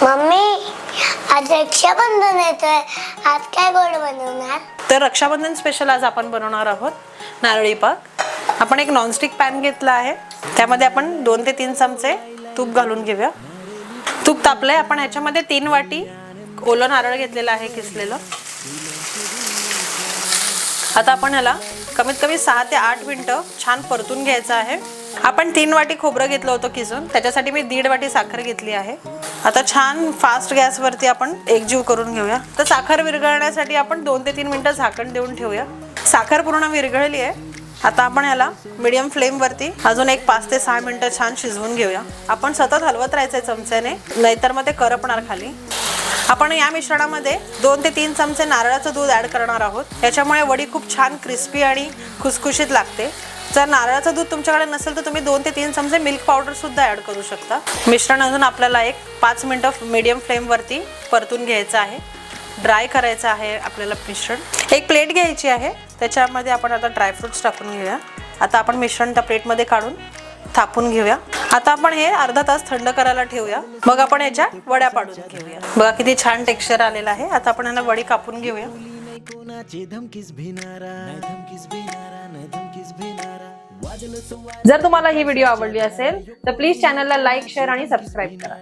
Mummy, आज रक्षाबंधन येतोय, आज काय गोड बनवणार? तर रक्षाबंधन स्पेशल आज आपण बनवणार आहोत नारळी पाक। आपण एक नॉनस्टिक पॅन घेतला आहे, त्यामध्ये आपण 2 ते 3 चमचे तूप घालून घेऊया। तूप तापलंय, आपण ह्याच्यामध्ये 3 वाटी ओलं नारळ घेतलेलं आहे किसलेलं। आता आपण ह्याला कमीत कमी 6 ते 8 मिनिटं छान परतून घ्यायचं आहे। आपण 3 वाटी खोबरं घेतलं होतं किसून, त्याच्यासाठी मी 1.5 वाटी साखर घेतली आहे। आता छान फास्ट गॅसवरती आपण एकजीव करून घेऊया। तर साखर विरघळण्यासाठी आपण 2 ते 3 मिनिटं झाकण देऊन ठेवूया। साखर पूर्ण विरघळली आहे। आता आपण याला मीडियम फ्लेम वरती अजून एक 5 ते 6 मिनिटं छान शिजवून घेऊया। आपण सतत हलवत राहायचंय चमच्याने, नाहीतर मग ते करपणार खाली। आपण या मिश्रणामध्ये 2 ते 3 चमचे नारळाचं दूध ऍड करणार आहोत। याच्यामुळे वडी खूप छान क्रिस्पी आणि खुसखुशीत लागते। जर नारळाचं दूध तुमच्याकडे नसेल तर तुम्ही 2 ते 3 चमचे मिल्क पावडर सुद्धा ऍड करू शकता। मिश्रण अजून आपल्याला एक 5 मिनिटं मीडियम फ्लेम वरती परतून घ्यायचं आहे। ड्राय करायचं आहे आपल्याला मिश्रण। एक प्लेट घ्यायची आहे, त्याच्यामध्ये आपण आता ड्रायफ्रुट्स टाकून घेऊया। आता आपण मिश्रण त्या प्लेटमध्ये काढून थापून घेऊया। आता आपण हे अर्धा तास थंड करायला ठेवूया, मग आपण याच्या वड्या पाडून घेऊया। बघा किती छान टेक्स्चर आलेलं आहे। आता आपण याला वडी कापून घेऊया। जर तुम्हाला ही व्हिडिओ आवडली असेल तर प्लीज चॅनलला लाईक, शेअर आणि सबस्क्राईब करा।